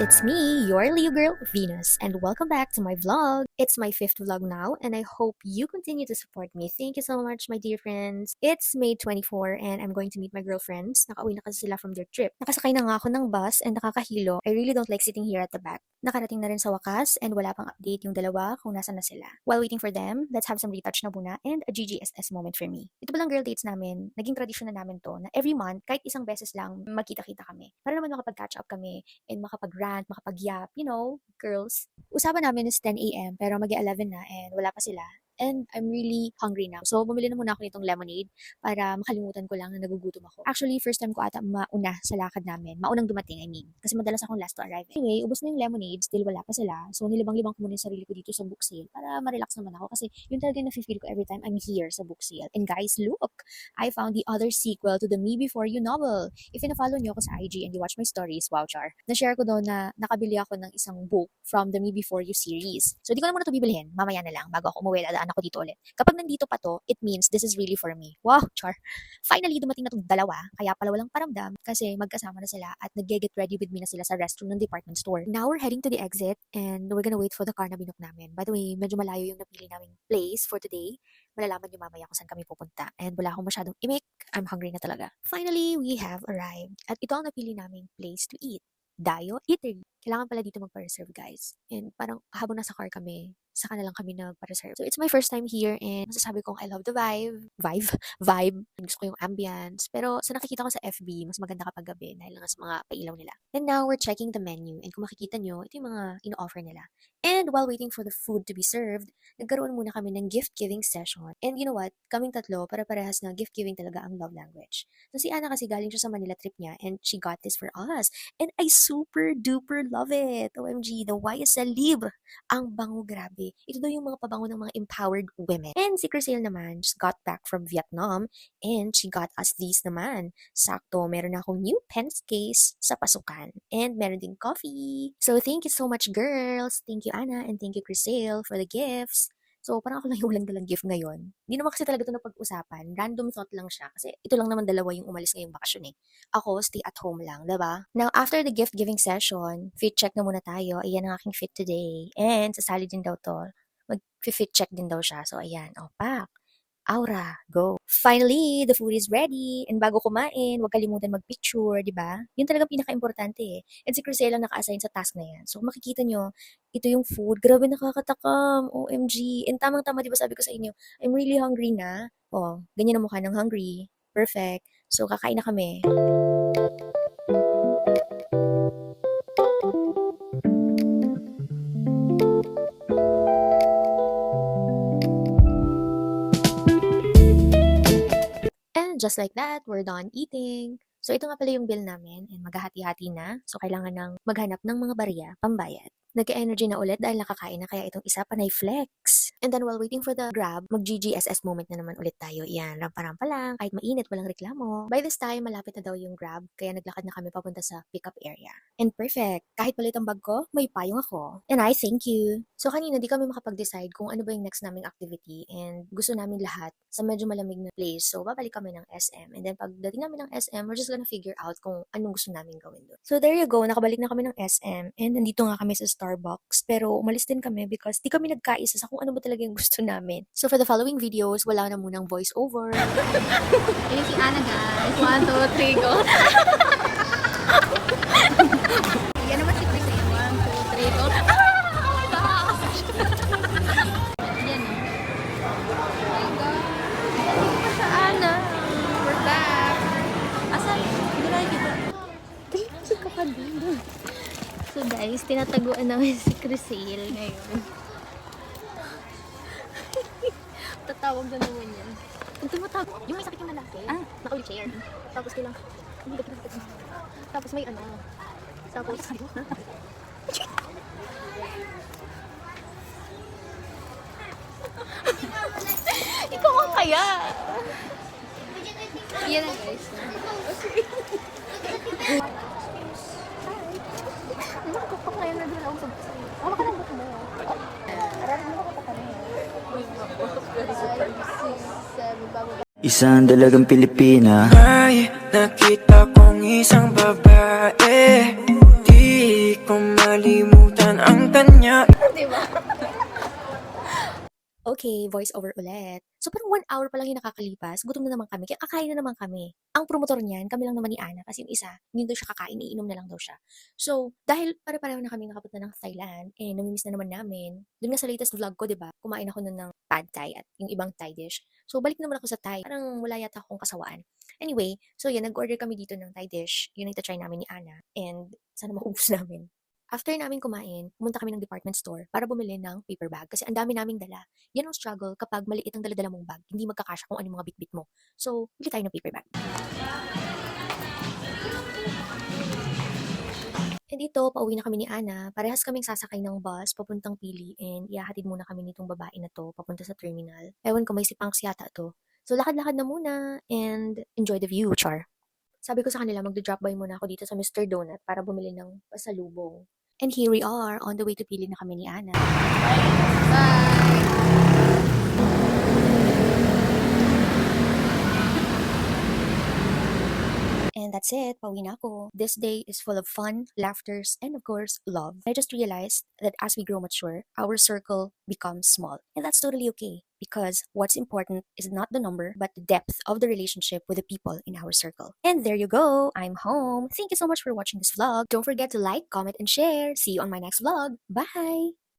it's me, your Leo girl, Venus, and welcome back to my vlog. It's my 5th vlog now, and I hope you continue to support me. Thank you so much, my dear friends. It's May 24, and I'm going to meet my girlfriends. Nakauwi na kasi sila from their trip. Nakasakay na nga ako ng bus, and nakakahilo. I really don't like sitting here at the back. Nakarating na rin sa wakas, and wala pang update yung dalawa kung nasa na sila. While waiting for them, let's have some retouch na muna and a GGSS moment for me. Ito palang girl dates namin, naging tradisyon na namin to, na every month, kahit isang beses lang, magkita-kita kami. Para naman makapag-catch up kami, and makapag-rant, makapag-yap, girls. Usapan namin is 10 a.m. pero mag-11 na and wala pa sila. And I'm really hungry now. So, bumili na muna ako nitong lemonade para makalimutan ko lang na nagugutom ako. Actually, first time ko ata mauna sa lakad namin. Maunang dumating, I mean. Kasi madalas akong last to arrive. Anyway, ubos na yung lemonade. Still wala pa sila. So, nilibang-libang ko muna yung sarili ko dito sa book sale para ma-relax naman ako. Kasi yun talaga yung nafe-feel ko every time I'm here sa book sale. And guys, look! I found the other sequel to the Me Before You novel. If ina-follow nyo ako sa IG and you watch my stories, wow, char. Na-share ko doon na nakabili ako ng isang book from the Me Before You series. So, di ko na muna ito bibilihin. Mamaya na lang bago ako umuwi. Dadaan ako dito ulit. Kapag nandito pa to, it means this is really for me. Wow, char. Finally, dumating na itong dalawa. Kaya pala walang paramdam kasi magkasama na sila at nag-get ready with me na sila sa restroom ng department store. Now, we're heading to the exit and we're gonna wait for the car na binook namin. By the way, medyo malayo yung napili naming place for today. Malalaman nyo mamaya kung saan kami pupunta. And wala akong masyadong imik. I'm hungry na talaga. Finally, we have arrived. At ito ang napili naming place to eat. Dayo Eatery. Kailangan pala dito magpa-reserve, guys. And parang habang nasa car kami, saka na lang kami nagpa-reserve. So, it's my first time here and masasabi kong I love the vibe. Vibe. Gusto ko yung ambience. Pero sa nakikita ko sa FB, mas maganda kapag gabi dahil nga sa mga pailaw nila. And now, we're checking the menu. And kung makikita nyo, ito yung mga ino-offer nila. And while waiting for the food to be served, nagkaroon muna kami ng gift-giving session. And you know what? Kaming tatlo, para-parehas na gift-giving talaga ang love language. So, si Ana kasi galing siya sa Manila trip niya and she got this for us. And I super-duper love it. OMG, the YSL Libre. Ang bango, grabe. Ito daw yung mga pabango ng mga empowered women. And si Crisel naman just got back from Vietnam and she got us these naman. Sakto, meron na akong new pens case sa pasukan. And meron ding coffee. So thank you so much, girls. Thank you, Ana, and thank you, Crisel, for the gifts. So, parang ako lang yung walang dalang gift ngayon. Hindi naman kasi talaga ito napag-usapan. Random thought lang siya. Kasi ito lang naman dalawa yung umalis ngayong bakasyon eh. Ako, stay at home lang, diba? Now, after the gift-giving session, fit check na muna tayo. Ayan ang aking fit today. And, sasali din daw to. Mag-fit check din daw siya. So, ayan. O, pak. Aura, go. Finally, the food is ready. And bago kumain, huwag kalimutan mag-picture, di ba? Yun talagang pinaka-importante eh. And si Crisel lang naka-assign sa task na yan. So, kung makikita nyo, ito yung food. Grabe, nakakatakam. OMG. And tamang-tama, di ba sabi ko sa inyo, I'm really hungry na. Oh, ganyan ang mukha ng hungry. Perfect. So, kakain na kami. Just like that, we're done eating. So, ito nga pala yung bill namin and maghahati-hati na. So, kailangan ng maghanap ng mga barya pambayad. Nagka-energy na ulit dahil nakakain na kaya itong isa panay flex. And then while waiting for the grab, mag-GGSS moment na naman ulit tayo. Yan, rampa-rampa lang, kahit mainit, walang reklamo. By this time, malapit na daw yung grab, kaya naglakad na kami papunta sa pickup area. And perfect, kahit palit ang bag ko, may payong ako. And I thank you. So kanina, di kami makapag-decide kung ano ba yung next naming activity and gusto namin lahat sa medyo malamig na place. So babalik kami ng SM. And then pagdating namin ng SM, we're just gonna figure out kung anong gusto namin gawin doon. So there you go, nakabalik na kami ng SM and nandito nga kami sa Starbucks. Pero umalis din kami because di kami nagkaisa sa kung ano ba talaga yung gusto namin. So for the following videos, wala na munang voice over. Ini si Ana guys. 1, 2, 3, go. Yan naman si Chris. 1, 2, 3, go. Oh my gosh! Yan. Oh my God. Sa Ana. We're back. Asan? Hindi na kita. Tingnan ka pa din. So guys, tinataguan namin si Crisel ngayon. Tatawag na naman yan. Ang tumatawag. Yung may sakit yung lalaki. Naka-wheelchair. Tapos kailang. Tapos may ano. Tapos. Ikaw ang kaya. Yan na guys. Nakakapakayan na din ako sa sa'yo. Wala ka lang ba ito mo? Ararin mo ako pa kami. Isang dalagang Pilipina. May nakita kong isang babae. Di ko Okay, voice over ulit. So parang 1 hour pa lang yung nakakalipas, gutom na naman kami, kaya kakain na naman kami. Ang promotor niyan, kami lang naman ni Ana kasi yung isa, hindi daw siya kakain, iinom na lang daw siya. So, dahil pare-pareho na kami nakapunta ng Thailand, namimiss na naman namin. Doon nga sa latest vlog ko, 'di ba? Kumain ako nun ng pad thai at yung ibang Thai dish. So, balik naman ako sa Thai. Parang wala yata akong kasawaan. Anyway, so yun, nag-order kami dito ng Thai dish. Yun ang ita-try namin ni Ana. And sana maubos namin. After namin kumain, pumunta kami ng department store para bumili ng paper bag kasi ang dami naming dala. Yan ang struggle kapag maliit ang dala-dala mong bag, hindi magkakasya kung ano yung mga bitbit mo. So, bili tayo ng paper bag. And dito, pauwi na kami ni Ana. Parehas kaming sasakay ng bus papuntang Pili and ihahatid muna kami nitong babae na to papunta sa terminal. Ewan ko, may sipangs yata to. So, lakad-lakad na muna and enjoy the view, char. Sabi ko sa kanila, magdo-drop by muna ako dito sa Mr. Donut para bumili ng pasalubong. And here we are, on the way to Pili na kami ni Ana. Bye! And that's it, pauwi na ako. This day is full of fun, laughters, and of course, love. I just realized that as we grow mature, our circle becomes small. And that's totally okay. Because what's important is not the number, but the depth of the relationship with the people in our circle. And there you go, I'm home. Thank you so much for watching this vlog. Don't forget to like, comment, and share. See you on my next vlog. Bye!